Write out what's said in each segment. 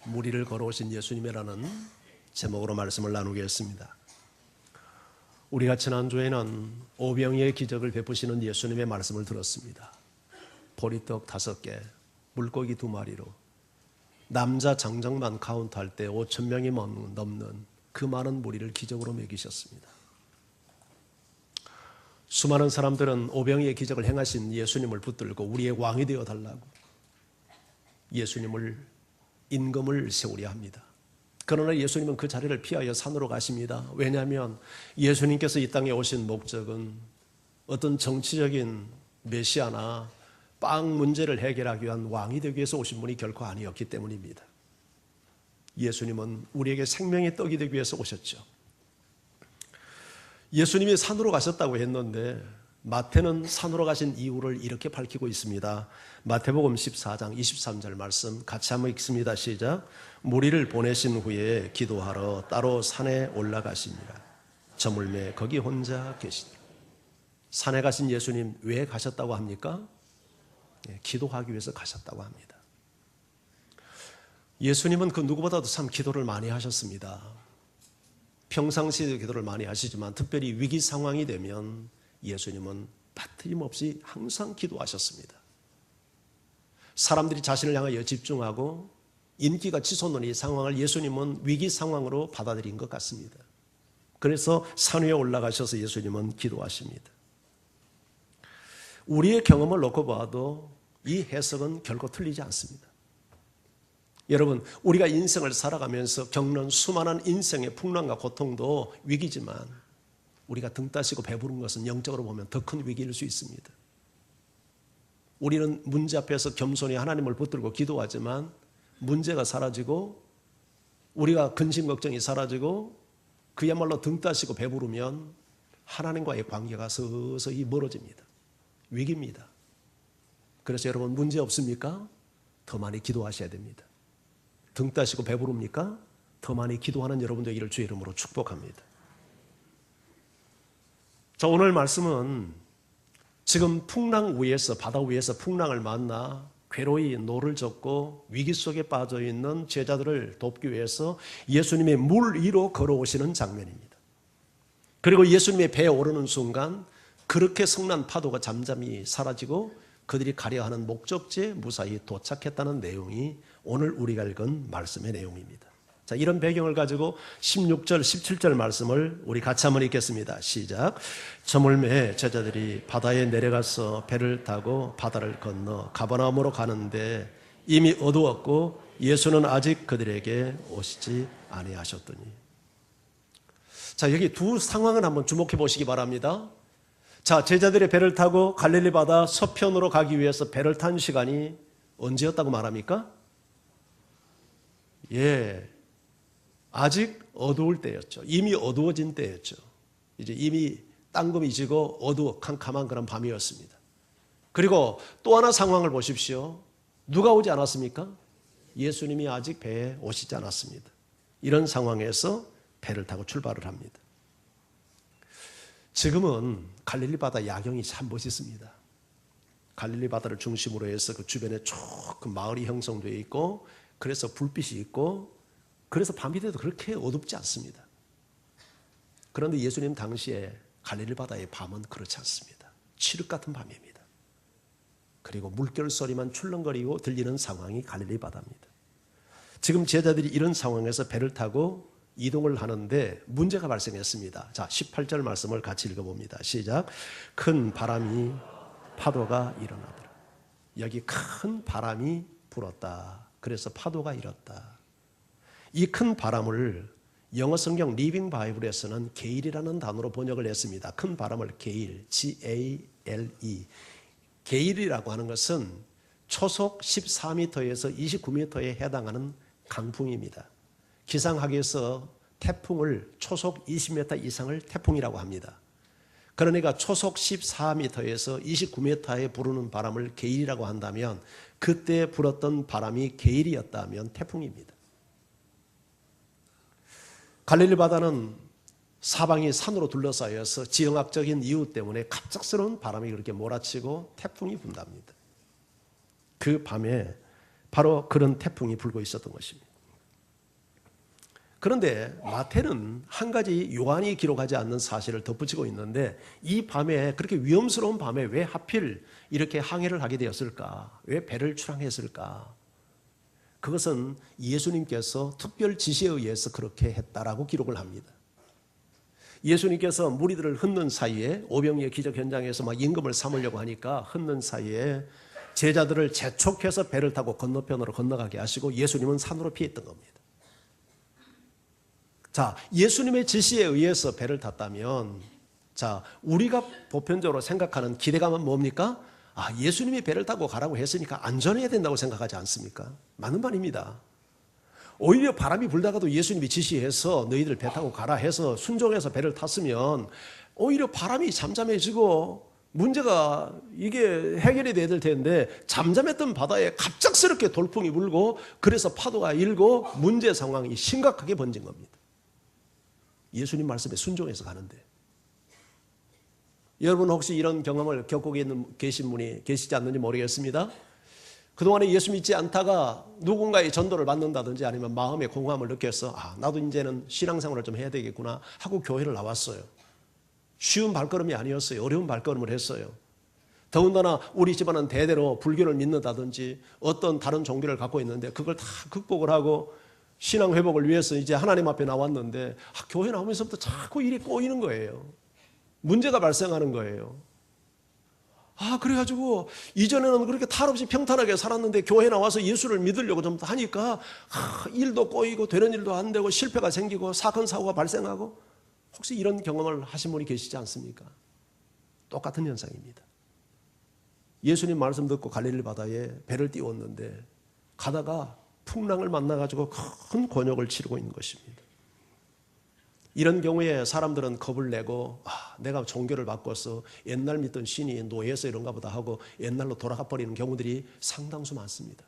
무리를 걸어오신 예수님이라는 제목으로 말씀을 나누겠습니다. 우리가 지난주에는 오병이의 기적을 베푸시는 예수님의 말씀을 들었습니다. 보리떡 5개, 물고기 2마리로 남자 장정만 카운트할 때 5,000명이 넘는 그 많은 무리를 기적으로 먹이셨습니다. 수많은 사람들은 오병이의 기적을 행하신 예수님을 붙들고 우리의 왕이 되어달라고 예수님을 임금을 세우려 합니다. 그러나 예수님은 그 자리를 피하여 산으로 가십니다. 왜냐하면 예수님께서 이 땅에 오신 목적은 어떤 정치적인 메시아나 빵 문제를 해결하기 위한 왕이 되기 위해서 오신 분이 결코 아니었기 때문입니다. 예수님은 우리에게 생명의 떡이 되기 위해서 오셨죠. 예수님이 산으로 가셨다고 했는데 마태는 산으로 가신 이유를 이렇게 밝히고 있습니다. 마태복음 14장 23절 말씀 같이 한번 읽습니다. 시작. 무리를 보내신 후에 기도하러 따로 산에 올라가시니라. 저물매 거기 혼자 계시니라. 산에 가신 예수님 왜 가셨다고 합니까? 기도하기 위해서 가셨다고 합니다. 예수님은 그 누구보다도 참 기도를 많이 하셨습니다. 평상시에도 기도를 많이 하시지만 특별히 위기 상황이 되면 예수님은 빠트림없이 항상 기도하셨습니다. 사람들이 자신을 향하여 집중하고 인기가 치솟는 이 상황을 예수님은 위기 상황으로 받아들인 것 같습니다. 그래서 산 위에 올라가셔서 예수님은 기도하십니다. 우리의 경험을 놓고 봐도 이 해석은 결코 틀리지 않습니다. 여러분, 우리가 인생을 살아가면서 겪는 수많은 인생의 풍랑과 고통도 위기지만 우리가 등 따시고 배부른 것은 영적으로 보면 더 큰 위기일 수 있습니다. 우리는 문제 앞에서 겸손히 하나님을 붙들고 기도하지만 문제가 사라지고 우리가 근심 걱정이 사라지고 그야말로 등 따시고 배부르면 하나님과의 관계가 서서히 멀어집니다. 위기입니다. 그래서 여러분 문제 없습니까? 더 많이 기도하셔야 됩니다. 등 따시고 배부릅니까? 더 많이 기도하는 여러분 되기를 주의 이름으로 축복합니다. 자, 오늘 말씀은 지금 풍랑 위에서 바다 위에서 풍랑을 만나 괴로이 노를 젓고 위기 속에 빠져 있는 제자들을 돕기 위해서 예수님의 물 위로 걸어오시는 장면입니다. 그리고 예수님의 배에 오르는 순간 그렇게 성난 파도가 잠잠히 사라지고 그들이 가려 하는 목적지에 무사히 도착했다는 내용이 오늘 우리가 읽은 말씀의 내용입니다. 자, 이런 배경을 가지고 16절, 17절 말씀을 우리 같이 한번 읽겠습니다. 시작. 저물매 제자들이 바다에 내려가서 배를 타고 바다를 건너 가버나움으로 가는데 이미 어두웠고 예수는 아직 그들에게 오시지 아니하셨더니. 자, 여기 두 상황을 한번 주목해 보시기 바랍니다. 자, 제자들의 배를 타고 갈릴리 바다 서편으로 가기 위해서 배를 탄 시간이 언제였다고 말합니까? 아직 어두울 때였죠. 이미 어두워진 때였죠. 이제 이미 땅금이 지고 캄캄한 그런 밤이었습니다. 그리고 또 하나 상황을 보십시오. 누가 오지 않았습니까? 예수님이 아직 배에 오시지 않았습니다. 이런 상황에서 배를 타고 출발을 합니다. 지금은 갈릴리 바다 야경이 참 멋있습니다. 갈릴리 바다를 중심으로 해서 그 주변에 조금 마을이 형성되어 있고 그래서 불빛이 있고 그래서 밤이 돼도 그렇게 어둡지 않습니다. 그런데 예수님 당시에 갈릴리 바다의 밤은 그렇지 않습니다. 칠흑 같은 밤입니다. 그리고 물결 소리만 출렁거리고 들리는 상황이 갈릴리 바다입니다. 지금 제자들이 이런 상황에서 배를 타고 이동을 하는데 문제가 발생했습니다. 자, 18절 말씀을 같이 읽어봅니다. 시작. 큰 바람이 파도가 일어나더라. 여기 큰 바람이 불었다. 그래서 파도가 일었다. 이 큰 바람을 영어 성경 리빙 바이블에서는 게일이라는 단어로 번역을 했습니다. 큰 바람을 게일, G-A-L-E. 게일이라고 하는 것은 초속 14m에서 29m에 해당하는 강풍입니다. 기상학에서 태풍을 초속 20m 이상을 태풍이라고 합니다. 그러니까 초속 14m에서 29m에 부르는 바람을 게일이라고 한다면 그때 불었던 바람이 게일이었다면 태풍입니다. 갈릴리 바다는 사방이 산으로 둘러싸여서 지형학적인 이유 때문에 갑작스러운 바람이 그렇게 몰아치고 태풍이 분답니다. 그 밤에 바로 그런 태풍이 불고 있었던 것입니다. 그런데 마태는 한 가지 요한이 기록하지 않는 사실을 덧붙이고 있는데, 이 밤에, 그렇게 위험스러운 밤에 왜 하필 이렇게 항해를 하게 되었을까? 왜 배를 출항했을까? 그것은 예수님께서 특별 지시에 의해서 그렇게 했다라고 기록을 합니다. 예수님께서 무리들을 흩는 사이에, 오병이의 기적 현장에서 막 임금을 삼으려고 하니까 흩는 사이에 제자들을 재촉해서 배를 타고 건너편으로 건너가게 하시고 예수님은 산으로 피했던 겁니다. 자, 예수님의 지시에 의해서 배를 탔다면, 자, 우리가 보편적으로 생각하는 기대감은 뭡니까? 아, 예수님이 배를 타고 가라고 했으니까 안전해야 된다고 생각하지 않습니까? 맞는 말입니다. 오히려 바람이 불다가도 예수님이 지시해서 너희들 배 타고 가라 해서 순종해서 배를 탔으면 오히려 바람이 잠잠해지고 문제가 이게 해결이 돼야 될 텐데, 잠잠했던 바다에 갑작스럽게 돌풍이 불고 그래서 파도가 일고 문제 상황이 심각하게 번진 겁니다. 예수님 말씀에 순종해서 가는데, 여러분 혹시 이런 경험을 겪고 계신 분이 계시지 않는지 모르겠습니다. 그동안에 예수 믿지 않다가 누군가의 전도를 받는다든지 아니면 마음의 공허함을 느껴서 나도 이제는 신앙생활을 좀 해야 되겠구나 하고 교회를 나왔어요. 쉬운 발걸음이 아니었어요. 어려운 발걸음을 했어요. 더군다나 우리 집안은 대대로 불교를 믿는다든지 어떤 다른 종교를 갖고 있는데 그걸 다 극복을 하고 신앙 회복을 위해서 이제 하나님 앞에 나왔는데 교회 나오면서부터 자꾸 일이 꼬이는 거예요. 문제가 발생하는 거예요. 그래가지고 이전에는 그렇게 탈없이 평탄하게 살았는데 교회 나와서 예수를 믿으려고 좀 하니까 일도 꼬이고 되는 일도 안 되고 실패가 생기고 사건 사고가 발생하고, 혹시 이런 경험을 하신 분이 계시지 않습니까? 똑같은 현상입니다. 예수님 말씀 듣고 갈릴리 바다에 배를 띄웠는데 가다가 풍랑을 만나가지고 큰 곤욕을 치르고 있는 것입니다. 이런 경우에 사람들은 겁을 내고 내가 종교를 바꿔서 옛날 믿던 신이 노예해서 이런가 보다 하고 옛날로 돌아가 버리는 경우들이 상당수 많습니다.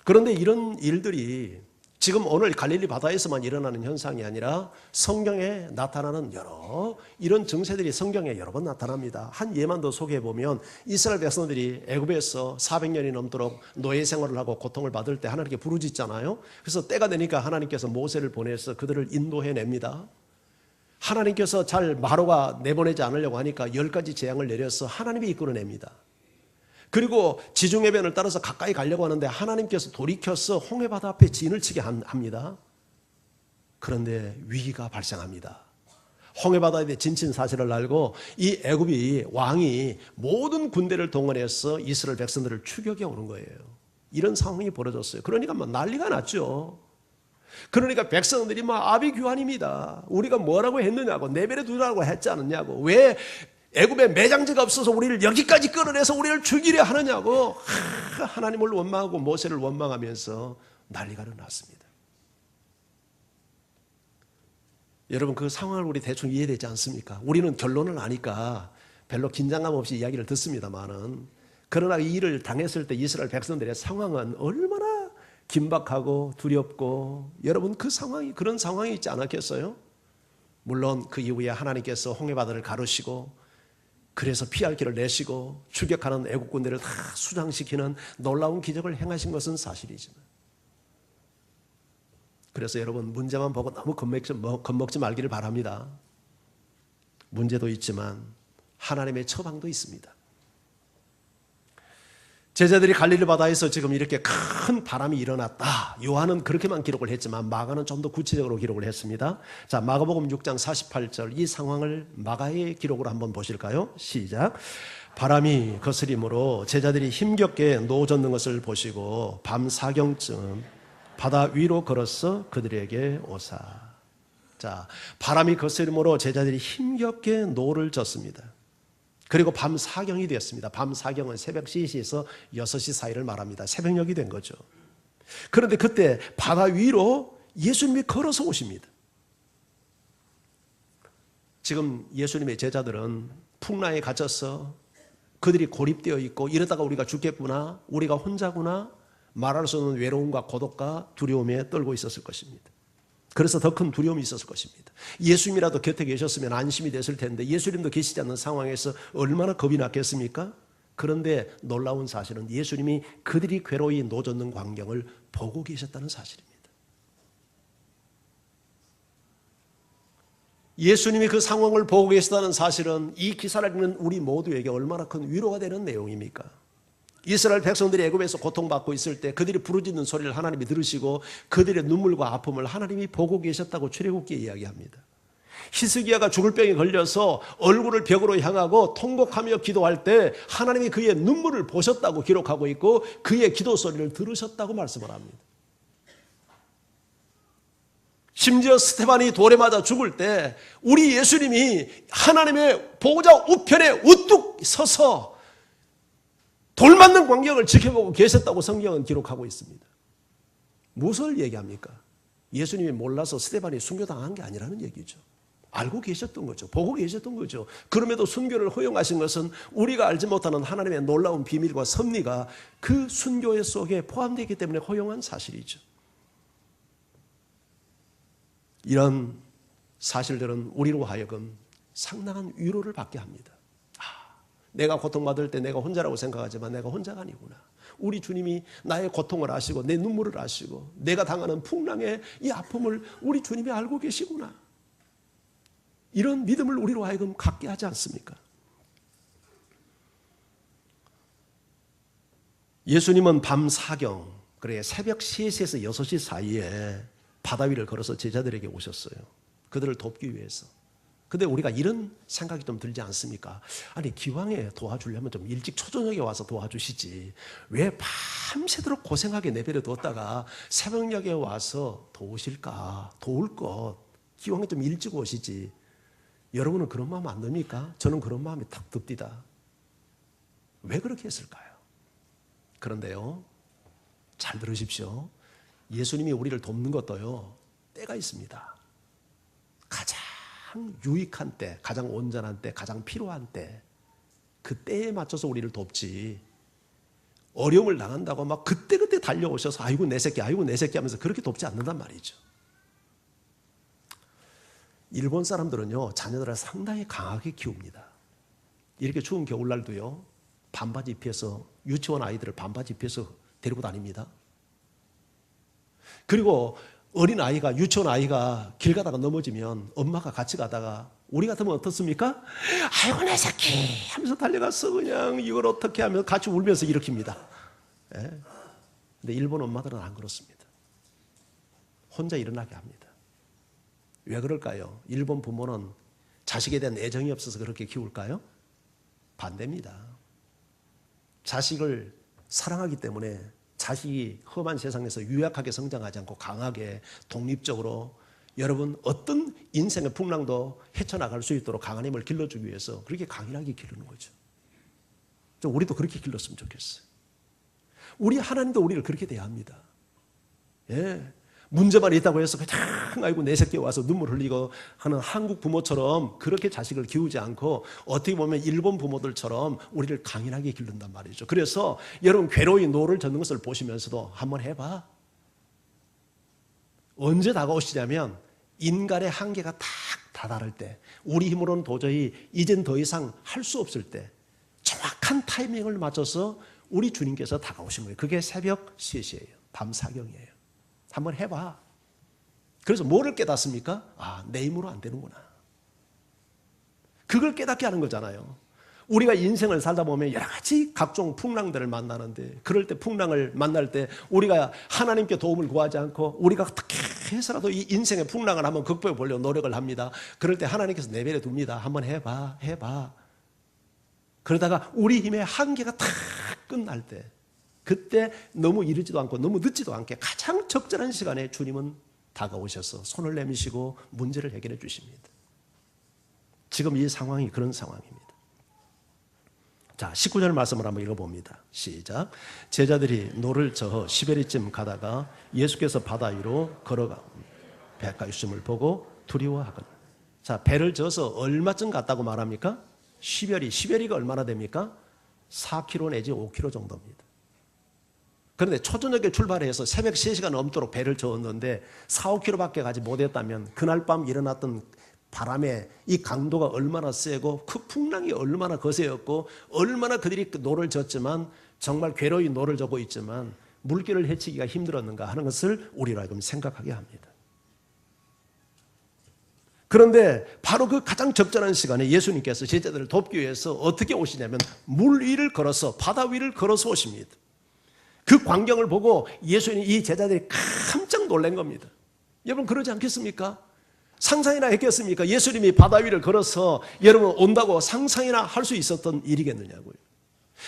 그런데 이런 일들이 지금 오늘 갈릴리 바다에서만 일어나는 현상이 아니라 성경에 나타나는 여러 이런 증세들이 성경에 여러 번 나타납니다. 한 예만 더 소개해 보면, 이스라엘 백성들이 애굽에서 400년이 넘도록 노예 생활을 하고 고통을 받을 때 하나님께 부르짖잖아요. 그래서 때가 되니까 하나님께서 모세를 보내서 그들을 인도해냅니다. 하나님께서 잘 마로가 내보내지 않으려고 하니까 10가지 재앙을 내려서 하나님이 이끌어냅니다. 그리고 지중해변을 따라서 가까이 가려고 하는데 하나님께서 돌이켜서 홍해바다 앞에 진을 치게 합니다. 그런데 위기가 발생합니다. 홍해바다에 진친 사실을 알고 이 애굽이 왕이 모든 군대를 동원해서 이스라엘 백성들을 추격해 오는 거예요. 이런 상황이 벌어졌어요. 그러니까 막 난리가 났죠. 그러니까 백성들이 막 아비규환입니다. 우리가 뭐라고 했느냐고, 내버려 두라고 했지 않느냐고, 왜 애굽에 매장지가 없어서 우리를 여기까지 끌어내서 우리를 죽이려 하느냐고 하나님을 원망하고 모세를 원망하면서 난리가 났습니다. 여러분, 그 상황을 우리 대충 이해되지 않습니까? 우리는 결론을 아니까 별로 긴장감 없이 이야기를 듣습니다만은, 그러나 이 일을 당했을 때 이스라엘 백성들의 상황은 얼마나 긴박하고 두렵고, 여러분 그런 상황이 있지 않았겠어요? 물론 그 이후에 하나님께서 홍해바다를 가르시고 그래서 피할 길을 내시고 추격하는 애국 군대를 다 수장시키는 놀라운 기적을 행하신 것은 사실이지만, 그래서 여러분 문제만 보고 너무 겁먹지 말기를 바랍니다. 문제도 있지만 하나님의 처방도 있습니다. 제자들이 갈릴리 바다에서 지금 이렇게 큰 바람이 일어났다. 요한은 그렇게만 기록을 했지만 마가는 좀 더 구체적으로 기록을 했습니다. 자, 마가복음 6장 48절 이 상황을 마가의 기록으로 한번 보실까요? 시작. 바람이 거스림으로 제자들이 힘겹게 노젓는 것을 보시고 밤 사경쯤 바다 위로 걸어서 그들에게 오사. 자, 바람이 거스림으로 제자들이 힘겹게 노를 젓습니다. 그리고 밤 사경이 되었습니다. 밤 사경은 새벽 3시에서 6시 사이를 말합니다. 새벽녘이 된 거죠. 그런데 그때 바다 위로 예수님이 걸어서 오십니다. 지금 예수님의 제자들은 풍랑에 갇혀서 그들이 고립되어 있고, 이러다가 우리가 죽겠구나, 우리가 혼자구나, 말할 수 없는 외로움과 고독과 두려움에 떨고 있었을 것입니다. 그래서 더 큰 두려움이 있었을 것입니다. 예수님이라도 곁에 계셨으면 안심이 됐을 텐데 예수님도 계시지 않는 상황에서 얼마나 겁이 났겠습니까? 그런데 놀라운 사실은 예수님이 그들이 괴로이 노젓는 광경을 보고 계셨다는 사실입니다. 예수님이 그 상황을 보고 계시다는 사실은 이 기사를 읽는 우리 모두에게 얼마나 큰 위로가 되는 내용입니까? 이스라엘 백성들이 애굽에서 고통받고 있을 때 그들이 부르짖는 소리를 하나님이 들으시고 그들의 눈물과 아픔을 하나님이 보고 계셨다고 출애굽기에 이야기합니다. 히스기야가 죽을 병에 걸려서 얼굴을 벽으로 향하고 통곡하며 기도할 때 하나님이 그의 눈물을 보셨다고 기록하고 있고 그의 기도 소리를 들으셨다고 말씀을 합니다. 심지어 스테반이 돌에 맞아 죽을 때 우리 예수님이 하나님의 보호자 우편에 우뚝 서서 돌 맞는 광경을 지켜보고 계셨다고 성경은 기록하고 있습니다. 무엇을 얘기합니까? 예수님이 몰라서 스테반이 순교당한 게 아니라는 얘기죠. 알고 계셨던 거죠. 보고 계셨던 거죠. 그럼에도 순교를 허용하신 것은 우리가 알지 못하는 하나님의 놀라운 비밀과 섭리가 그 순교 속에 포함되어 있기 때문에 허용한 사실이죠. 이런 사실들은 우리로 하여금 상당한 위로를 받게 합니다. 내가 고통받을 때 내가 혼자라고 생각하지만 내가 혼자가 아니구나. 우리 주님이 나의 고통을 아시고 내 눈물을 아시고 내가 당하는 풍랑의 이 아픔을 우리 주님이 알고 계시구나. 이런 믿음을 우리로 하여금 갖게 하지 않습니까? 예수님은 밤 사경, 그래 새벽 3시에서 6시 사이에 바다 위를 걸어서 제자들에게 오셨어요. 그들을 돕기 위해서. 근데 우리가 이런 생각이 좀 들지 않습니까? 아니 기왕에 도와주려면 좀 일찍 초저녁에 와서 도와주시지. 왜 밤새도록 고생하게 내버려 뒀다가 새벽녘에 와서 도우실까? 도울 것. 기왕에 좀 일찍 오시지. 여러분은 그런 마음 안 듭니까? 저는 그런 마음이 탁 듭니다. 왜 그렇게 했을까요? 그런데요, 잘 들으십시오. 예수님이 우리를 돕는 것도요, 때가 있습니다. 가장 유익한 때, 가장 온전한 때, 가장 필요한 때, 그 때에 맞춰서 우리를 돕지. 어려움을 당한다고 막 그때그때 달려오셔서 아이고 내 새끼 하면서 그렇게 돕지 않는단 말이죠. 일본 사람들은요, 자녀들을 상당히 강하게 키웁니다. 이렇게 추운 겨울날도요, 반바지 입혀서 유치원 아이들을 반바지 입혀서 데리고 다닙니다. 그리고 어린 아이가, 유치원 아이가 길 가다가 넘어지면 엄마가 같이 가다가 우리 같으면 어떻습니까? 아이고 내 새끼 하면서 달려가서 그냥 이걸 어떻게 하면 같이 울면서 일으킵니다. 예. 근데 일본 엄마들은 안 그렇습니다. 혼자 일어나게 합니다. 왜 그럴까요? 일본 부모는 자식에 대한 애정이 없어서 그렇게 키울까요? 반대입니다. 자식을 사랑하기 때문에 자식이 험한 세상에서 유약하게 성장하지 않고 강하게 독립적으로 여러분 어떤 인생의 풍랑도 헤쳐나갈 수 있도록 강한 힘을 길러주기 위해서 그렇게 강인하게 기르는 거죠. 우리도 그렇게 길렀으면 좋겠어요. 우리 하나님도 우리를 그렇게 대합니다. 예. 문제만 있다고 해서 그냥 아이고 내 새끼 와서 눈물 흘리고 하는 한국 부모처럼 그렇게 자식을 키우지 않고 어떻게 보면 일본 부모들처럼 우리를 강인하게 기른단 말이죠. 그래서 여러분 괴로이 노를 젓는 것을 보시면서도 한번 해봐. 언제 다가오시냐면 인간의 한계가 딱 다다를 때, 우리 힘으로는 도저히 이젠 더 이상 할 수 없을 때 정확한 타이밍을 맞춰서 우리 주님께서 다가오신 거예요. 그게 새벽 3시예요. 밤 사경이에요. 한번 해봐. 그래서 뭐를 깨닫습니까? 아, 내 힘으로 안 되는구나. 그걸 깨닫게 하는 거잖아요. 우리가 인생을 살다 보면 여러 가지 각종 풍랑들을 만나는데, 그럴 때 풍랑을 만날 때 우리가 하나님께 도움을 구하지 않고 우리가 어떻게 해서라도 이 인생의 풍랑을 한번 극복해 보려고 노력을 합니다. 그럴 때 하나님께서 내버려 둡니다. 한번 해봐. 그러다가 우리 힘의 한계가 다 끝날 때, 그때 너무 이르지도 않고 너무 늦지도 않게 가장 적절한 시간에 주님은 다가오셔서 손을 내미시고 문제를 해결해 주십니다. 지금 이 상황이 그런 상황입니다. 자, 19절 말씀을 한번 읽어봅니다. 시작. 제자들이 노를 저어 시베리쯤 가다가 예수께서 바다 위로 걸어가 배가 있음을 보고 두려워하거늘. 자, 배를 저어서 얼마쯤 갔다고 말합니까? 시베리가 얼마나 됩니까? 4km 내지 5km 정도입니다. 그런데 초저녁에 출발해서 새벽 3시가 넘도록 배를 저었는데 4, 5km밖에 가지 못했다면 그날 밤 일어났던 바람의 이 강도가 얼마나 세고 그 풍랑이 얼마나 거세였고 얼마나 그들이 노를 젓지만 정말 괴로이 노를 젓고 있지만 물길을 헤치기가 힘들었는가 하는 것을 우리로 하여금 생각하게 합니다. 그런데 바로 그 가장 적절한 시간에 예수님께서 제자들을 돕기 위해서 어떻게 오시냐면 물 위를 걸어서, 바다 위를 걸어서 오십니다. 그 광경을 보고 예수님, 이 제자들이 깜짝 놀란 겁니다. 여러분 그러지 않겠습니까? 상상이나 했겠습니까? 예수님이 바다 위를 걸어서 여러분 온다고 상상이나 할 수 있었던 일이겠느냐고요.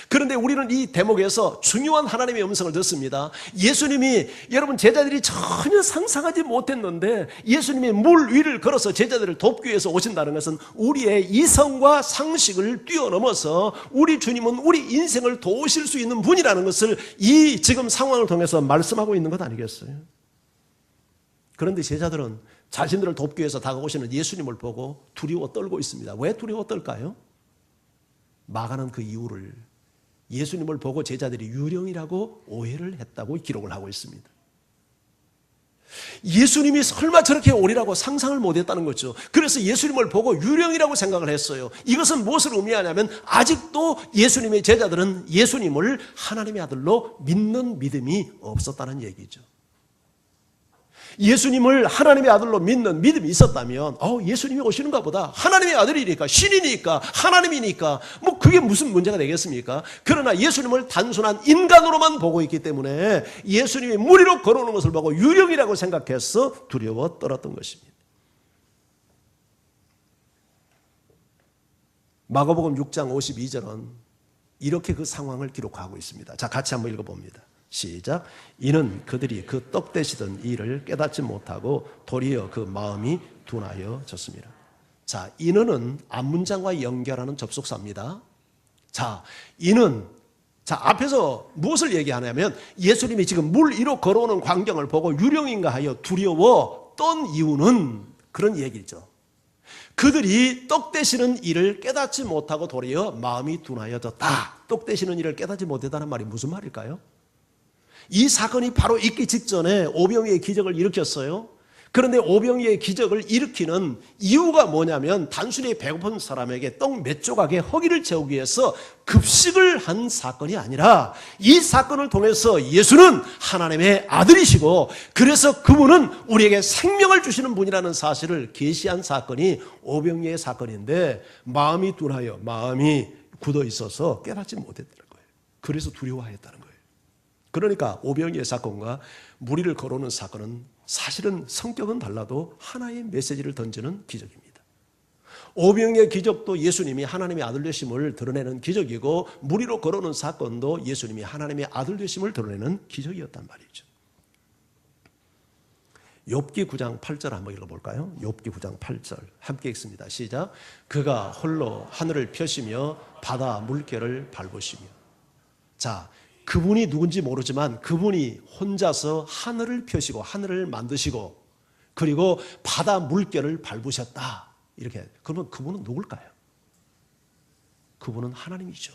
그런데 우리는 이 대목에서 중요한 하나님의 음성을 듣습니다. 예수님이, 여러분 제자들이 전혀 상상하지 못했는데 예수님이 물 위를 걸어서 제자들을 돕기 위해서 오신다는 것은 우리의 이성과 상식을 뛰어넘어서 우리 주님은 우리 인생을 도우실 수 있는 분이라는 것을 이 지금 상황을 통해서 말씀하고 있는 것 아니겠어요? 그런데 제자들은 자신들을 돕기 위해서 다가오시는 예수님을 보고 두려워 떨고 있습니다. 왜 두려워 떨까요? 마가는 그 이유를 예수님을 보고 제자들이 유령이라고 오해를 했다고 기록을 하고 있습니다. 예수님이 설마 저렇게 오리라고 상상을 못했다는 거죠. 그래서 예수님을 보고 유령이라고 생각을 했어요. 이것은 무엇을 의미하냐면 아직도 예수님의 제자들은 예수님을 하나님의 아들로 믿는 믿음이 없었다는 얘기죠. 예수님을 하나님의 아들로 믿는 믿음이 있었다면 예수님이 오시는가 보다, 하나님의 아들이니까, 신이니까, 하나님이니까 뭐 그게 무슨 문제가 되겠습니까? 그러나 예수님을 단순한 인간으로만 보고 있기 때문에 예수님이 물 위로 걸어오는 것을 보고 유령이라고 생각해서 두려워 떨었던 것입니다. 마가복음 6장 52절은 이렇게 그 상황을 기록하고 있습니다. 자, 같이 한번 읽어봅니다. 시작. 이는 그들이 그 떡 대시던 일을 깨닫지 못하고 도리어 그 마음이 둔하여졌습니다. 자, 이는은 앞문장과 연결하는 접속사입니다. 자, 이는, 자, 앞에서 무엇을 얘기하냐면 예수님이 지금 물 위로 걸어오는 광경을 보고 유령인가 하여 두려워 떤 이유는 그런 얘기죠. 그들이 떡 대시는 일을 깨닫지 못하고 도리어 마음이 둔하여졌다. 떡 대시는 일을 깨닫지 못했다는 말이 무슨 말일까요? 이 사건이 바로 있기 직전에 오병이의 기적을 일으켰어요. 그런데 오병이의 기적을 일으키는 이유가 뭐냐면 단순히 배고픈 사람에게 떡 몇 조각에 허기를 채우기 위해서 급식을 한 사건이 아니라 이 사건을 통해서 예수는 하나님의 아들이시고 그래서 그분은 우리에게 생명을 주시는 분이라는 사실을 계시한 사건이 오병이의 사건인데 마음이 둔하여 마음이 굳어 있어서 깨닫지 못했다는 거예요. 그래서 두려워했다는 거예요. 그러니까 오병이의 사건과 물 위를 걸어오는 사건은 사실은 성격은 달라도 하나의 메시지를 던지는 기적입니다. 오병이의 기적도 예수님이 하나님의 아들 되심을 드러내는 기적이고 물 위로 걸어오는 사건도 예수님이 하나님의 아들 되심을 드러내는 기적이었단 말이죠. 욥기 9장 8절 한번 읽어볼까요? 욥기 9장 8절 함께 읽습니다. 시작. 그가 홀로 하늘을 펴시며 바다 물결을 밟으시며. 자, 그분이 누군지 모르지만 그분이 혼자서 하늘을 펴시고 하늘을 만드시고 그리고 바다 물결을 밟으셨다. 이렇게. 그러면 그분은 누굴까요? 그분은 하나님이죠.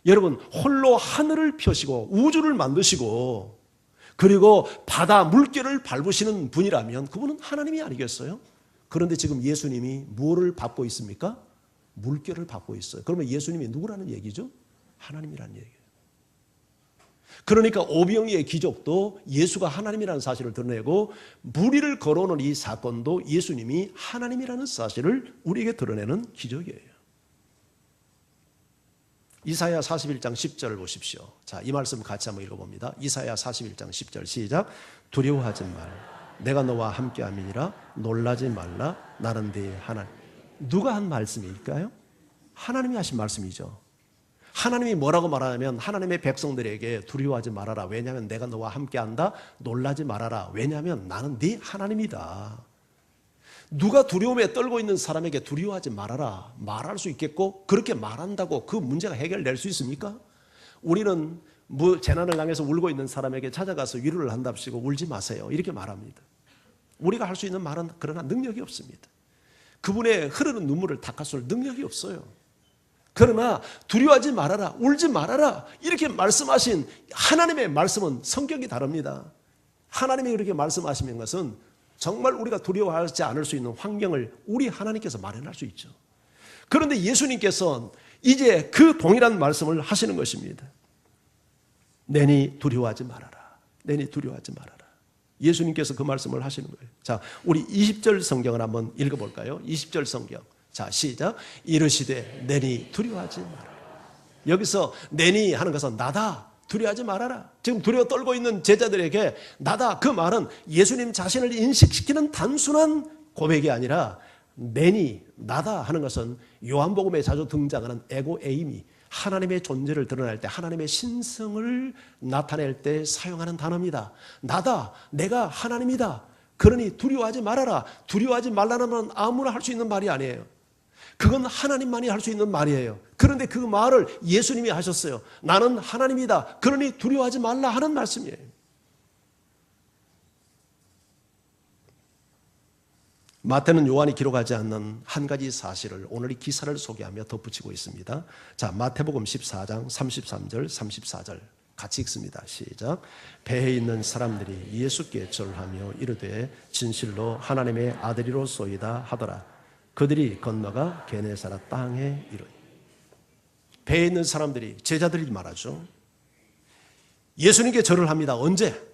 여러분, 홀로 하늘을 펴시고 우주를 만드시고 그리고 바다 물결을 밟으시는 분이라면 그분은 하나님이 아니겠어요? 그런데 지금 예수님이 무엇을 밟고 있습니까? 물결을 밟고 있어요. 그러면 예수님이 누구라는 얘기죠? 하나님이라는 얘기예요. 그러니까 오병이의 기적도 예수가 하나님이라는 사실을 드러내고 물 위를 걸어오는 이 사건도 예수님이 하나님이라는 사실을 우리에게 드러내는 기적이에요. 이사야 41장 10절을 보십시오. 자, 이 말씀 같이 한번 읽어봅니다. 이사야 41장 10절 시작. 두려워하지 말라. 내가 너와 함께함이니라. 놀라지 말라. 나는 네 하나님. 누가 한 말씀일까요? 하나님이 하신 말씀이죠. 하나님이 뭐라고 말하냐면 하나님의 백성들에게 두려워하지 말아라. 왜냐하면 내가 너와 함께한다. 놀라지 말아라. 왜냐하면 나는 네 하나님이다. 누가 두려움에 떨고 있는 사람에게 두려워하지 말아라 말할 수 있겠고 그렇게 말한다고 그 문제가 해결될 수 있습니까? 우리는 재난을 당해서 울고 있는 사람에게 찾아가서 위로를 한답시고 울지 마세요 이렇게 말합니다. 우리가 할 수 있는 말은 그러나 능력이 없습니다. 그분의 흐르는 눈물을 닦아줄 능력이 없어요. 그러나 두려워하지 말아라, 울지 말아라 이렇게 말씀하신 하나님의 말씀은 성격이 다릅니다. 하나님이 그렇게 말씀하시는 것은 정말 우리가 두려워하지 않을 수 있는 환경을 우리 하나님께서 마련할 수 있죠. 그런데 예수님께서 이제 그 동일한 말씀을 하시는 것입니다. 내니 두려워하지 말아라. 내니 두려워하지 말아라. 예수님께서 그 말씀을 하시는 거예요. 자, 우리 20절 성경을 한번 읽어볼까요? 20절 성경. 자, 시작. 이르시되 내니 두려워하지 말아라. 여기서 내니 하는 것은 나다. 두려워하지 말아라. 지금 두려워 떨고 있는 제자들에게 나다. 그 말은 예수님 자신을 인식시키는 단순한 고백이 아니라 내니 나다 하는 것은 요한복음에 자주 등장하는 에고 에이미, 하나님의 존재를 드러낼 때, 하나님의 신성을 나타낼 때 사용하는 단어입니다. 나다, 내가 하나님이다. 그러니 두려워하지 말아라. 두려워하지 말라는 말은 아무나 할 수 있는 말이 아니에요. 그건 하나님만이 할 수 있는 말이에요. 그런데 그 말을 예수님이 하셨어요. 나는 하나님이다. 그러니 두려워하지 말라 하는 말씀이에요. 마태는 요한이 기록하지 않는 한 가지 사실을 오늘 이 기사를 소개하며 덧붙이고 있습니다. 자, 마태복음 14장 33절 34절 같이 읽습니다. 시작. 배에 있는 사람들이 예수께 절하며 이르되 진실로 하나님의 아들이로소이다 하더라. 그들이 건너가 게네사라 땅에 이르니. 배에 있는 사람들이, 제자들이 말하죠. 예수님께 절을 합니다. 언제?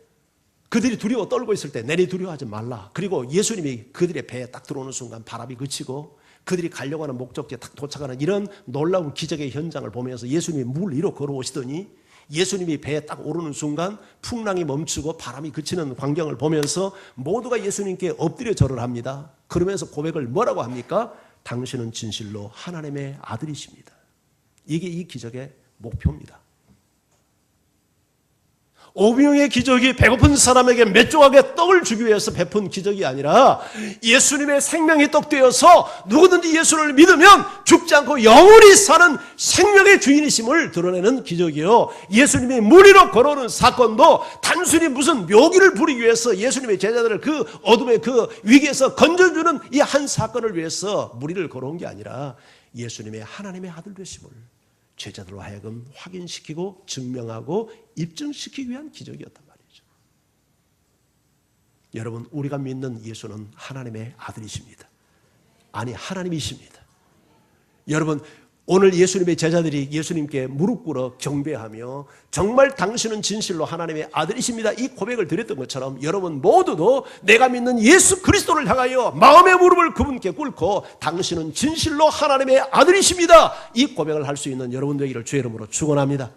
그들이 두려워 떨고 있을 때 내니 두려워하지 말라. 그리고 예수님이 그들의 배에 딱 들어오는 순간 바람이 그치고 그들이 가려고 하는 목적지에 딱 도착하는 이런 놀라운 기적의 현장을 보면서 예수님이 물 위로 걸어오시더니 예수님이 배에 딱 오르는 순간 풍랑이 멈추고 바람이 그치는 광경을 보면서 모두가 예수님께 엎드려 절을 합니다. 그러면서 고백을 뭐라고 합니까? 당신은 진실로 하나님의 아들이십니다. 이게 이 기적의 목표입니다. 5명의 기적이 배고픈 사람에게 몇 조각의 떡을 주기 위해서 베푼 기적이 아니라 예수님의 생명이 떡 되어서 누구든지 예수를 믿으면 죽지 않고 영원히 사는 생명의 주인이심을 드러내는 기적이요. 예수님이 물 위로 걸어오는 사건도 단순히 무슨 묘기를 부리기 위해서 예수님의 제자들을 그 어둠의 그 위기에서 건져주는 이 한 사건을 위해서 물 위를 걸어온 게 아니라 예수님의 하나님의 아들 되심을 제자들로 하여금 확인시키고 증명하고 입증시키기 위한 기적이었단 말이죠. 여러분, 우리가 믿는 예수는 하나님의 아들이십니다. 아니, 하나님이십니다. 여러분, 오늘 예수님의 제자들이 예수님께 무릎 꿇어 경배하며 정말 당신은 진실로 하나님의 아들이십니다. 이 고백을 드렸던 것처럼 여러분 모두도 내가 믿는 예수 그리스도를 향하여 마음의 무릎을 그분께 꿇고 당신은 진실로 하나님의 아들이십니다. 이 고백을 할 수 있는 여러분 되기를 주의 이름으로 축원합니다.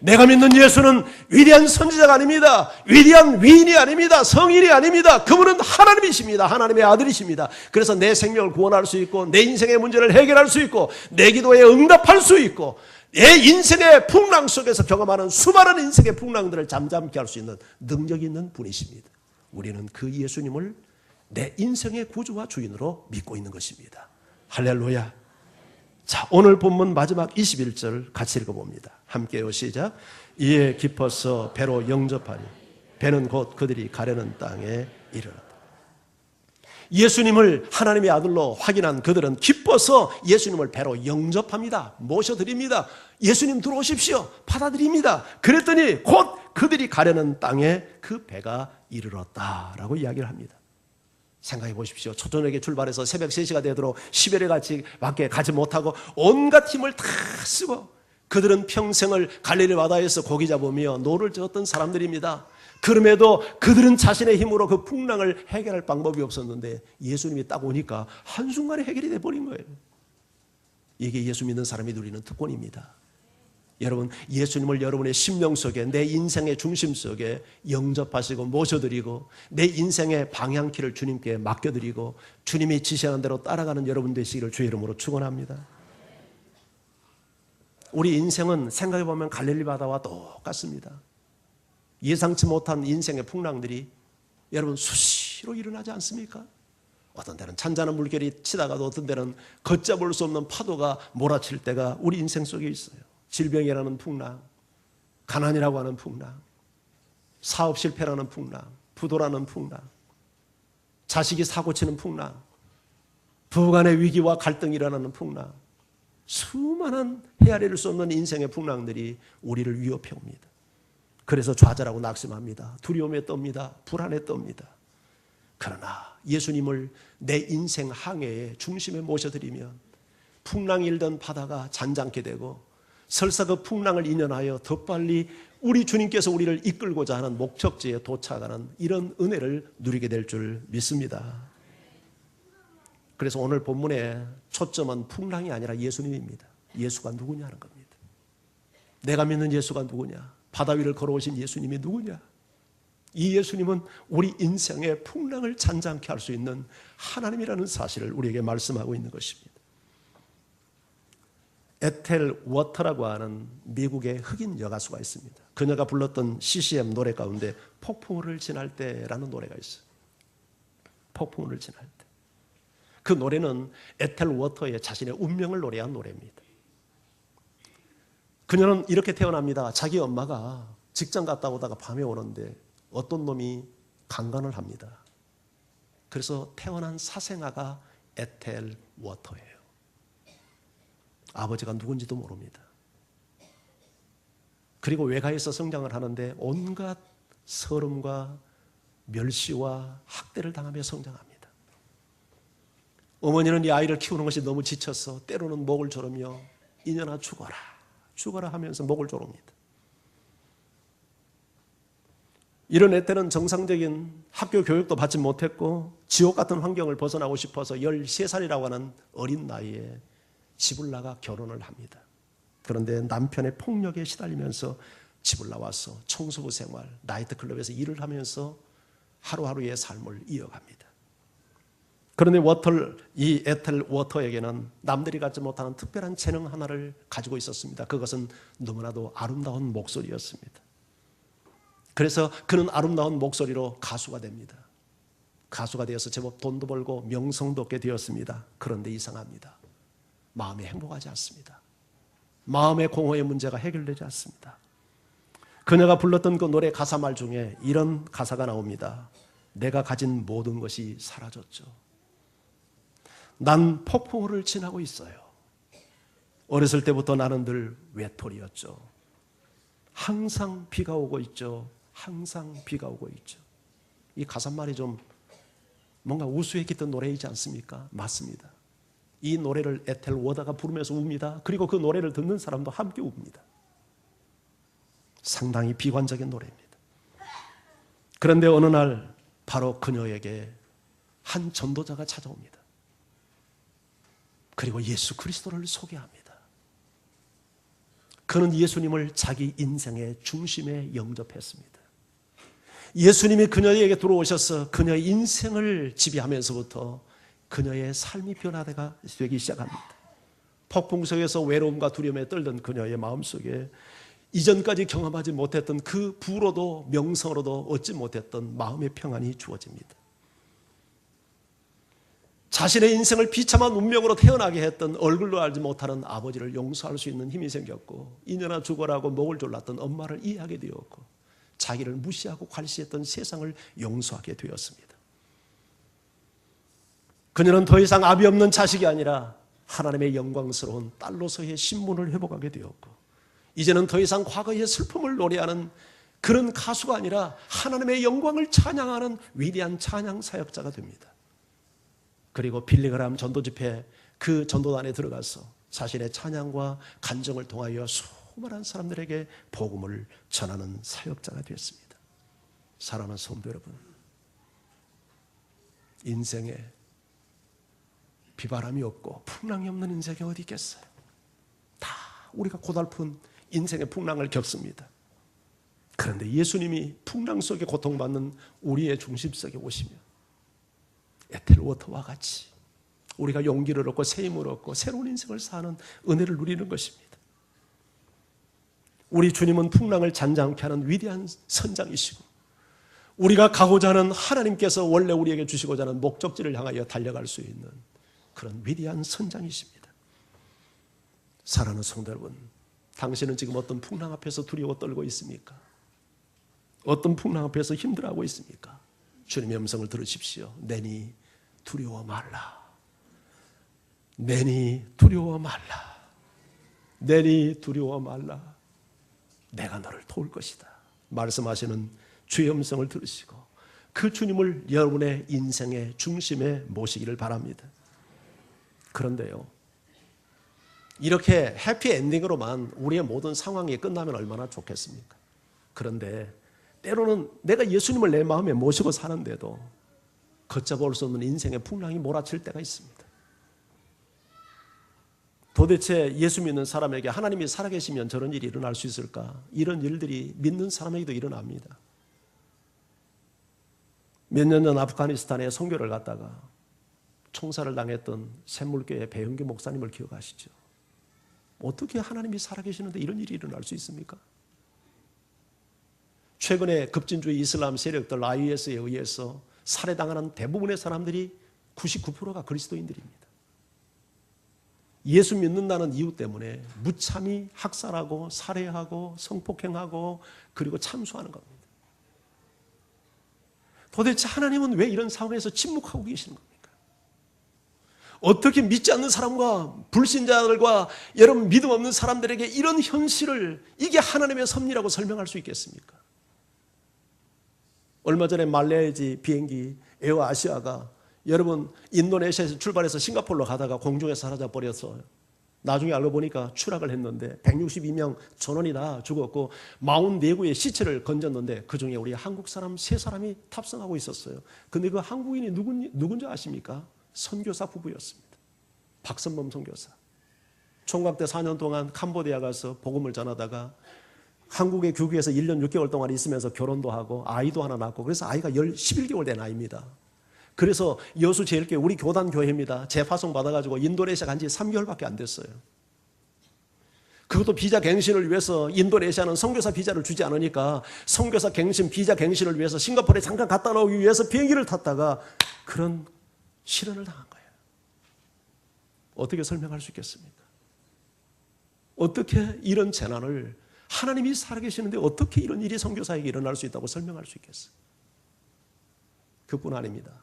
내가 믿는 예수는 위대한 선지자가 아닙니다. 위대한 위인이 아닙니다. 성인이 아닙니다. 그분은 하나님이십니다. 하나님의 아들이십니다. 그래서 내 생명을 구원할 수 있고 내 인생의 문제를 해결할 수 있고 내 기도에 응답할 수 있고 내 인생의 풍랑 속에서 경험하는 수많은 인생의 풍랑들을 잠잠케 할 수 있는 능력이 있는 분이십니다. 우리는 그 예수님을 내 인생의 구주와 주인으로 믿고 있는 것입니다. 할렐루야. 자, 오늘 본문 마지막 21절 같이 읽어봅니다. 함께요. 시작. 이에 깊어서 배로 영접하니 배는 곧 그들이 가려는 땅에 이르렀다. 예수님을 하나님의 아들로 확인한 그들은 기뻐서 예수님을 배로 영접합니다. 모셔드립니다. 예수님 들어오십시오. 받아들입니다. 그랬더니 곧 그들이 가려는 땅에 그 배가 이르렀다라고 이야기를 합니다. 생각해 보십시오. 초저녁에 출발해서 새벽 3시가 되도록 10여일 같이 밖에 가지 못하고 온갖 힘을 다 쓰고 그들은 평생을 갈릴리 바다에서 고기 잡으며 노를 저었던 사람들입니다. 그럼에도 그들은 자신의 힘으로 그 풍랑을 해결할 방법이 없었는데 예수님이 딱 오니까 한순간에 해결이 돼버린 거예요. 이게 예수 믿는 사람이 누리는 특권입니다. 여러분, 예수님을 여러분의 심령 속에 내 인생의 중심 속에 영접하시고 모셔드리고 내 인생의 방향키를 주님께 맡겨드리고 주님이 지시하는 대로 따라가는 여러분 되시기를 주의 이름으로 축원합니다. 우리 인생은 생각해보면 갈릴리 바다와 똑같습니다. 예상치 못한 인생의 풍랑들이 여러분 수시로 일어나지 않습니까? 어떤 때는 찬잔한 물결이 치다가도 어떤 때는 걷잡을 수 없는 파도가 몰아칠 때가 우리 인생 속에 있어요. 질병이라는 풍랑, 가난이라고 하는 풍랑, 사업 실패라는 풍랑, 부도라는 풍랑, 자식이 사고치는 풍랑, 부부간의 위기와 갈등이 일어나는 풍랑, 수많은 헤아릴 수 없는 인생의 풍랑들이 우리를 위협해 옵니다. 그래서 좌절하고 낙심합니다. 두려움에 떱니다. 불안에 떱니다. 그러나 예수님을 내 인생 항해의 중심에 모셔드리면 풍랑이 일던 바다가 잔잔케 되고 설사 그 풍랑을 인연하여 더 빨리 우리 주님께서 우리를 이끌고자 하는 목적지에 도착하는 이런 은혜를 누리게 될 줄 믿습니다. 그래서 오늘 본문의 초점은 풍랑이 아니라 예수님입니다. 예수가 누구냐는 겁니다. 내가 믿는 예수가 누구냐? 바다 위를 걸어오신 예수님이 누구냐? 이 예수님은 우리 인생의 풍랑을 잔잔케 할 수 있는 하나님이라는 사실을 우리에게 말씀하고 있는 것입니다. 에텔 워터라고 하는 미국의 흑인 여가수가 있습니다. 그녀가 불렀던 CCM 노래 가운데 폭풍우를 지날 때라는 노래가 있어요. 폭풍우를 지날 때. 그 노래는 에텔 워터의 자신의 운명을 노래한 노래입니다. 그녀는 이렇게 태어납니다. 자기 엄마가 직장 갔다 오다가 밤에 오는데 어떤 놈이 강간을 합니다. 그래서 태어난 사생아가 에텔 워터예요. 아버지가 누군지도 모릅니다. 그리고 외가에서 성장을 하는데 온갖 서름과 멸시와 학대를 당하며 성장합니다. 어머니는 이 아이를 키우는 것이 너무 지쳐서 때로는 목을 조르며 이년아 죽어라, 죽어라 하면서 목을 조릅니다. 이런 에텔은 정상적인 학교 교육도 받지 못했고 지옥 같은 환경을 벗어나고 싶어서 13살이라고 하는 어린 나이에 집을 나가 결혼을 합니다. 그런데 남편의 폭력에 시달리면서 집을 나와서 청소부 생활, 나이트클럽에서 일을 하면서 하루하루의 삶을 이어갑니다. 그런데 이 에텔 워터에게는 남들이 갖지 못하는 특별한 재능 하나를 가지고 있었습니다. 그것은 너무나도 아름다운 목소리였습니다. 그래서 그는 아름다운 목소리로 가수가 됩니다. 가수가 되어서 제법 돈도 벌고 명성도 얻게 되었습니다. 그런데 이상합니다. 마음이 행복하지 않습니다. 마음의 공허의 문제가 해결되지 않습니다. 그녀가 불렀던 그 노래 가사말 중에 이런 가사가 나옵니다. 내가 가진 모든 것이 사라졌죠. 난 폭풍우를 지나고 있어요. 어렸을 때부터 나는 늘 외톨이였죠. 항상 비가 오고 있죠. 항상 비가 오고 있죠. 이 가사말이 좀 뭔가 우수에 깃든 노래이지 않습니까? 맞습니다. 이 노래를 에텔 워터가 부르면서 웁니다. 그리고 그 노래를 듣는 사람도 함께 웁니다. 상당히 비관적인 노래입니다. 그런데 어느 날 바로 그녀에게 한 전도자가 찾아옵니다. 그리고 예수 그리스도를 소개합니다. 그는 예수님을 자기 인생의 중심에 영접했습니다. 예수님이 그녀에게 들어오셔서 그녀의 인생을 지배하면서부터 그녀의 삶이 변화되기 시작합니다. 폭풍 속에서 외로움과 두려움에 떨던 그녀의 마음속에 이전까지 경험하지 못했던 그 부로도 명성으로도 얻지 못했던 마음의 평안이 주어집니다. 자신의 인생을 비참한 운명으로 태어나게 했던 얼굴로 알지 못하는 아버지를 용서할 수 있는 힘이 생겼고 이년아 죽어라고 목을 졸랐던 엄마를 이해하게 되었고 자기를 무시하고 괄시했던 세상을 용서하게 되었습니다. 그녀는 더 이상 아비 없는 자식이 아니라 하나님의 영광스러운 딸로서의 신분을 회복하게 되었고 이제는 더 이상 과거의 슬픔을 노래하는 그런 가수가 아니라 하나님의 영광을 찬양하는 위대한 찬양 사역자가 됩니다. 그리고 빌리그람 전도집회 그 전도단에 들어가서 자신의 찬양과 간정을 통하여 수많은 사람들에게 복음을 전하는 사역자가 되었습니다. 사랑하는 성도 여러분, 인생에 비바람이 없고 풍랑이 없는 인생이 어디 있겠어요? 다 우리가 고달픈 인생의 풍랑을 겪습니다. 그런데 예수님이 풍랑 속에 고통받는 우리의 중심 속에 오시며 에텔 워터와 같이 우리가 용기를 얻고 새 힘을 얻고 새로운 인생을 사는 은혜를 누리는 것입니다. 우리 주님은 풍랑을 잔잔케 하는 위대한 선장이시고 우리가 가고자 하는 하나님께서 원래 우리에게 주시고자 하는 목적지를 향하여 달려갈 수 있는 그런 위대한 선장이십니다. 사랑하는 성도 여러분, 당신은 지금 어떤 풍랑 앞에서 두려워 떨고 있습니까? 어떤 풍랑 앞에서 힘들어하고 있습니까? 주님의 음성을 들으십시오. 내니 두려워 말라. 내니 두려워 말라. 내니 두려워 말라. 내가 너를 도울 것이다. 말씀하시는 주의 음성을 들으시고 그 주님을 여러분의 인생의 중심에 모시기를 바랍니다. 그런데요, 이렇게 해피엔딩으로만 우리의 모든 상황이 끝나면 얼마나 좋겠습니까? 그런데 때로는 내가 예수님을 내 마음에 모시고 사는데도 걷잡을 수 없는 인생의 풍랑이 몰아칠 때가 있습니다. 도대체 예수 믿는 사람에게 하나님이 살아계시면 저런 일이 일어날 수 있을까? 이런 일들이 믿는 사람에게도 일어납니다. 몇 년 전 아프가니스탄에 선교를 갔다가 총살을 당했던 샘물교회 배영규 목사님을 기억하시죠? 어떻게 하나님이 살아계시는데 이런 일이 일어날 수 있습니까? 최근에 급진주의 이슬람 세력들 IS에 의해서 살해당하는 대부분의 사람들이 99%가 그리스도인들입니다. 예수 믿는다는 이유 때문에 무참히 학살하고 살해하고 성폭행하고 그리고 참수하는 겁니다. 도대체 하나님은 왜 이런 상황에서 침묵하고 계시는 겁니까? 어떻게 믿지 않는 사람과 불신자들과 여러분 믿음 없는 사람들에게 이런 현실을 이게 하나님의 섭리라고 설명할 수 있겠습니까? 얼마 전에 말레이지 비행기 에어 아시아가 여러분 인도네시아에서 출발해서 싱가포르로 가다가 공중에 사라져 버렸어요. 나중에 알고 보니까 추락을 했는데 162명 전원이 다 죽었고 44구의 시체를 건졌는데 그중에 우리 한국 사람 3사람이 탑승하고 있었어요. 근데 그 한국인이 누군지 아십니까? 선교사 부부였습니다. 박선범 선교사. 총각 때 4년 동안 캄보디아 가서 복음을 전하다가 한국의 교회에서 1년 6개월 동안 있으면서 결혼도 하고 아이도 하나 낳고 그래서 아이가 11개월 된 아이입니다. 그래서 여수 제일교회 우리 교단 교회입니다. 재파송 받아가지고 인도네시아 간 지 3개월밖에 안 됐어요. 그것도 비자 갱신을 위해서 인도네시아는 선교사 비자를 주지 않으니까 선교사 갱신 비자 갱신을 위해서 싱가포르에 잠깐 갔다 나오기 위해서 비행기를 탔다가 그런 실현을 당한 거예요. 어떻게 설명할 수 있겠습니까? 어떻게 이런 재난을 하나님이 살아계시는데 어떻게 이런 일이 선교사에게 일어날 수 있다고 설명할 수 있겠어요? 그뿐 아닙니다.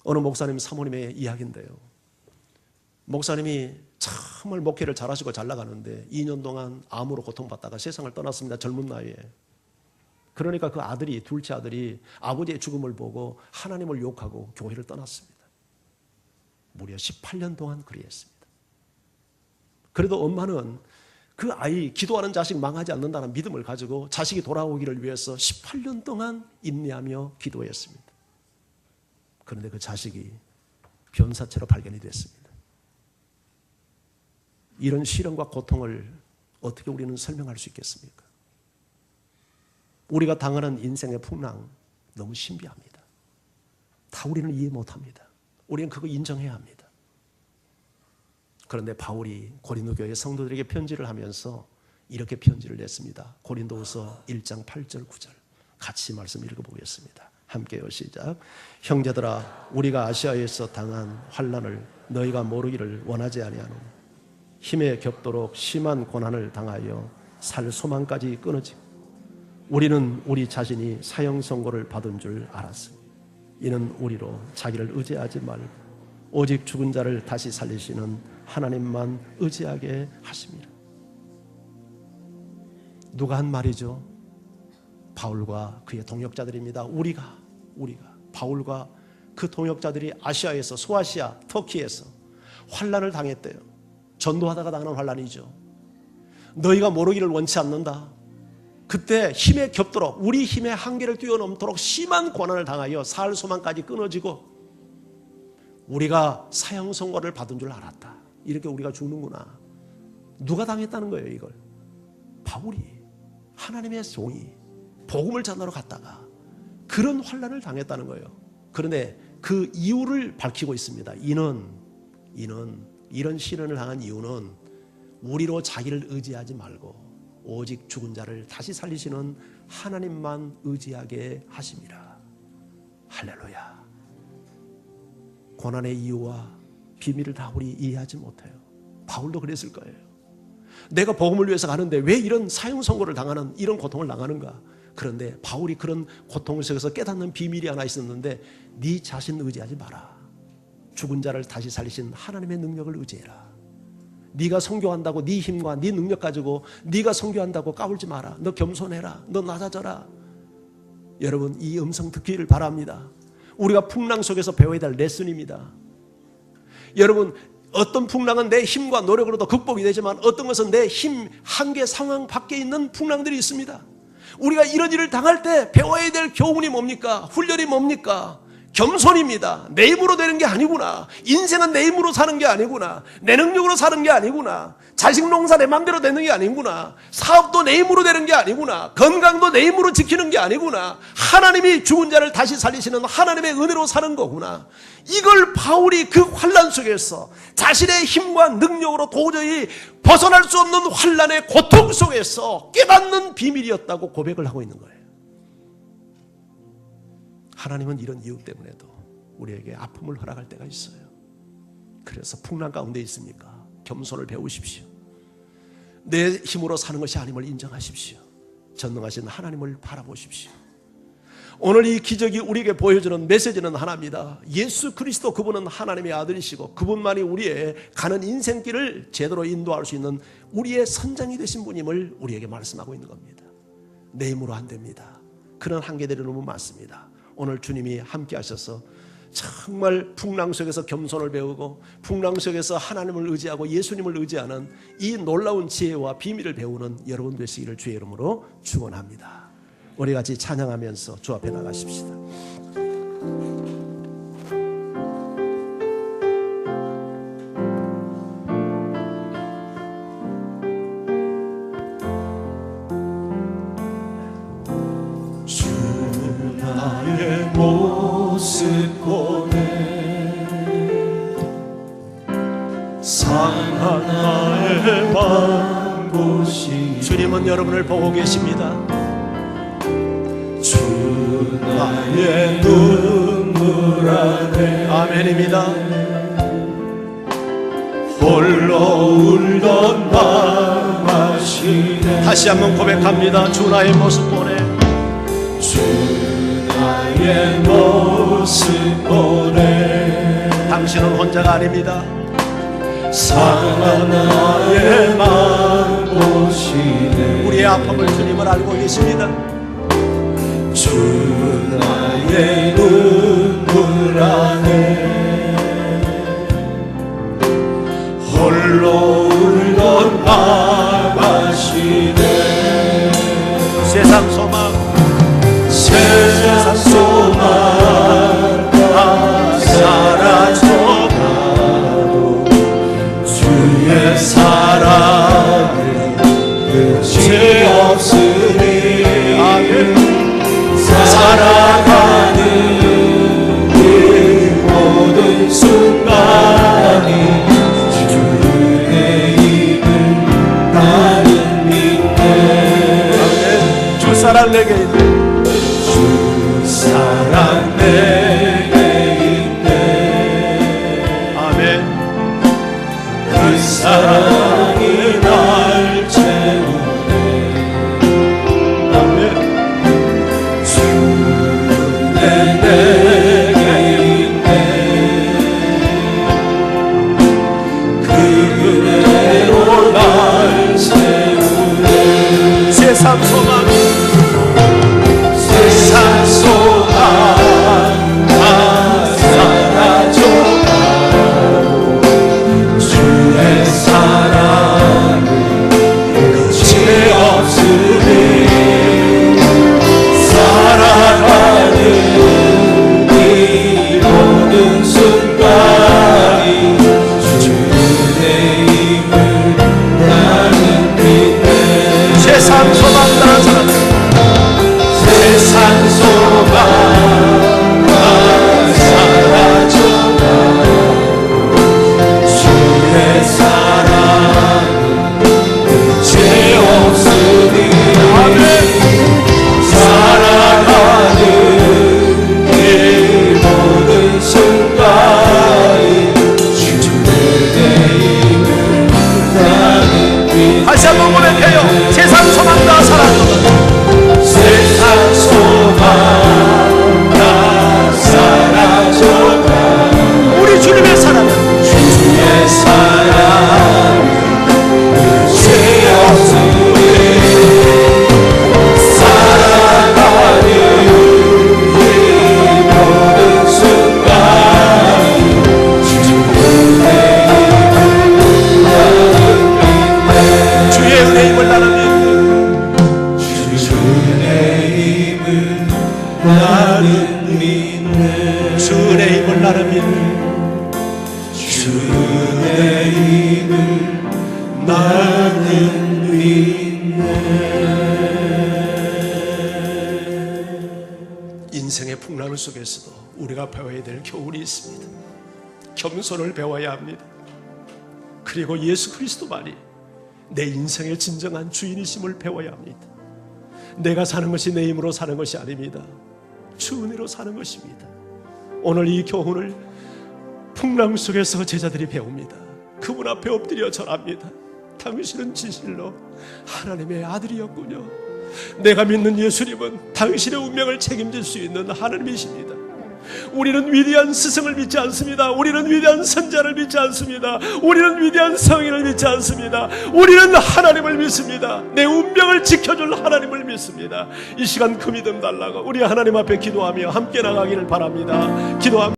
어느 목사님 사모님의 이야기인데요. 목사님이 정말 목회를 잘하시고 잘 나가는데 2년 동안 암으로 고통받다가 세상을 떠났습니다. 젊은 나이에. 그러니까 그 아들이 둘째 아들이 아버지의 죽음을 보고 하나님을 욕하고 교회를 떠났습니다. 무려 18년 동안 그리했습니다. 그래도 엄마는 그 아이 기도하는 자식 망하지 않는다는 믿음을 가지고 자식이 돌아오기를 위해서 18년 동안 인내하며 기도했습니다. 그런데 그 자식이 변사체로 발견이 됐습니다. 이런 시련과 고통을 어떻게 우리는 설명할 수 있겠습니까? 우리가 당하는 인생의 풍랑 너무 신비합니다. 다 우리는 이해 못합니다. 우리는 그거 인정해야 합니다. 그런데 바울이 고린도 교회 성도들에게 편지를 하면서 이렇게 편지를 냈습니다. 고린도후서 1장 8절 9절 같이 말씀 읽어보겠습니다. 함께요. 시작. 형제들아 우리가 아시아에서 당한 환난을 너희가 모르기를 원하지 아니하노니 힘에 겹도록 심한 고난을 당하여 살 소망까지 끊어지고 우리는 우리 자신이 사형 선고를 받은 줄 알았으니 이는 우리로 자기를 의지하지 말고 오직 죽은 자를 다시 살리시는 하나님만 의지하게 하심이라. 누가 한 말이죠? 바울과 그의 동역자들입니다. 우리가 바울과 그 동역자들이 아시아에서 소아시아 터키에서 환난을 당했대요. 전도하다가 당하는 환난이죠. 너희가 모르기를 원치 않는다. 그때 힘에 겹도록 우리 힘의 한계를 뛰어넘도록 심한 고난을 당하여 살 소망까지 끊어지고 우리가 사형 선고를 받은 줄 알았다. 이렇게 우리가 죽는구나. 누가 당했다는 거예요 이걸? 바울이 하나님의 종이 복음을 전하러 갔다가 그런 환난을 당했다는 거예요. 그런데 그 이유를 밝히고 있습니다. 이는 이런 시련을 당한 이유는 우리로 자기를 의지하지 말고 오직 죽은 자를 다시 살리시는 하나님만 의지하게 하심이라. 할렐루야. 고난의 이유와 비밀을 다 우리 이해하지 못해요. 바울도 그랬을 거예요. 내가 복음을 위해서 가는데 왜 이런 사형 선고를 당하는 이런 고통을 당하는가? 그런데 바울이 그런 고통 속에서 깨닫는 비밀이 하나 있었는데 네 자신 의지하지 마라. 죽은 자를 다시 살리신 하나님의 능력을 의지해라. 네가 선교한다고 네 힘과 네 능력 가지고 네가 선교한다고 까불지 마라. 너 겸손해라. 너 낮아져라. 여러분 이 음성 듣기를 바랍니다. 우리가 풍랑 속에서 배워야 될 레슨입니다. 여러분 어떤 풍랑은 내 힘과 노력으로도 극복이 되지만 어떤 것은 내 힘 한계 상황 밖에 있는 풍랑들이 있습니다. 우리가 이런 일을 당할 때 배워야 될 교훈이 뭡니까? 훈련이 뭡니까? 겸손입니다. 내 힘으로 되는 게 아니구나. 인생은 내 힘으로 사는 게 아니구나. 내 능력으로 사는 게 아니구나. 자식 농사 내 맘대로 되는 게 아니구나. 사업도 내 힘으로 되는 게 아니구나. 건강도 내 힘으로 지키는 게 아니구나. 하나님이 죽은 자를 다시 살리시는 하나님의 은혜로 사는 거구나. 이걸 바울이 그 환난 속에서 자신의 힘과 능력으로 도저히 벗어날 수 없는 환난의 고통 속에서 깨닫는 비밀이었다고 고백을 하고 있는 거예요. 하나님은 이런 이유 때문에도 우리에게 아픔을 허락할 때가 있어요. 그래서 풍랑 가운데 있습니까? 겸손을 배우십시오. 내 힘으로 사는 것이 아님을 인정하십시오. 전능하신 하나님을 바라보십시오. 오늘 이 기적이 우리에게 보여주는 메시지는 하나입니다. 예수 그리스도 그분은 하나님의 아들이시고 그분만이 우리의 가는 인생길을 제대로 인도할 수 있는 우리의 선장이 되신 분임을 우리에게 말씀하고 있는 겁니다. 내 힘으로 안 됩니다. 그런 한계들이 너무 많습니다. 오늘 주님이 함께 하셔서 정말 풍랑 속에서 겸손을 배우고 풍랑 속에서 하나님을 의지하고 예수님을 의지하는 이 놀라운 지혜와 비밀을 배우는 여러분 되시기를 주의 이름으로 축원합니다. 우리 같이 찬양하면서 주 앞에 나가십시다. 모습 보내 상한 나의 방보시 주님은 여러분을 보고 계십니다. 주 나의 눈물 안에 아멘입니다. 홀로 울던 밤 아시네 다시 한번 고백합니다. 주 나의 모습 보내 나의 모습 보내 당신은 혼자가 아닙니다. 상한 나의 맘 보시네 우리의 아픔을 주님을 알고 계십니다. 주 나의 눈물 안에 홀로 울던 밤 아시네 세상 소망 세상 소망 다 사라져가도 주의 사랑은 끝이 없으니 살아가는 이 모든 순간이 주의 입을 나는 믿네 주 사랑 내게 있네. 사랑 내게 있네 아멘. 그 사랑이 날 채우네 아멘. 주는 내게 있네 그 은혜로 날 채우네 세상 소망 세상 소망 다 사라져가도 주의 사랑 나는 믿네. 주의 힘을 나는 믿네. 주의 힘을 나는 믿네. 인생의 풍랑 속에서도 우리가 배워야 될 교훈이 있습니다. 겸손을 배워야 합니다. 그리고 예수 그리스도만이 내 인생의 진정한 주인이심을 배워야 합니다. 내가 사는 것이 내 힘으로 사는 것이 아닙니다. 주 은혜로 사는 것입니다. 오늘 이 교훈을 풍랑 속에서 제자들이 배웁니다. 그분 앞에 엎드려 절합니다. 당신은 진실로 하나님의 아들이었군요. 내가 믿는 예수님은 당신의 운명을 책임질 수 있는 하나님이십니다. 우리는 위대한 스승을 믿지 않습니다. 우리는 위대한 선자를 믿지 않습니다. 우리는 위대한 성인을 믿지 않습니다. 우리는 하나님을 믿습니다. 내 운명을 지켜줄 하나님을 믿습니다. 이 시간 그 믿음 달라고 우리 하나님 앞에 기도하며 함께 나가기를 바랍니다. 기도합니다.